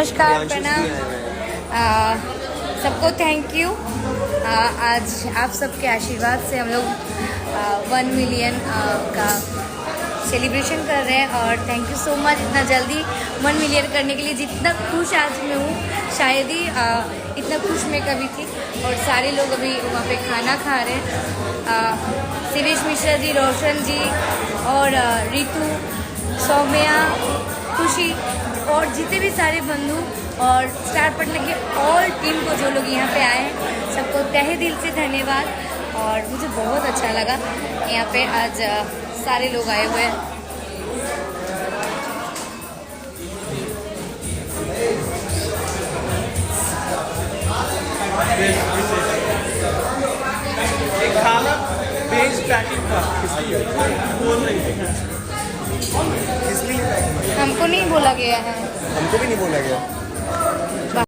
नमस्कार, प्रणाम। सबको थैंक यू। आज आप सबके आशीर्वाद से हम लोग 1 मिलियन का सेलिब्रेशन कर रहे हैं और थैंक यू सो मच। इतना जल्दी 1 मिलियन करने के लिए जितना खुश आज मैं हूँ, शायद ही इतना खुश मैं कभी थी। और सारे लोग अभी वहाँ पे खाना खा रहे हैं। शिवेश मिश्रा जी, रोशन जी और रितु, सौम्या, खुशी और जितने भी सारे बंधु और स्टार पटना के ऑल टीम को जो लोग यहाँ पे आए हैं, सबको तहे दिल से धन्यवाद। और मुझे बहुत अच्छा लगा यहाँ पे आज सारे लोग आए हुए हैं। खाना बेच पैकिंग का बोल रही थी, हमको नहीं बोला गया है। हमको भी नहीं बोला गया।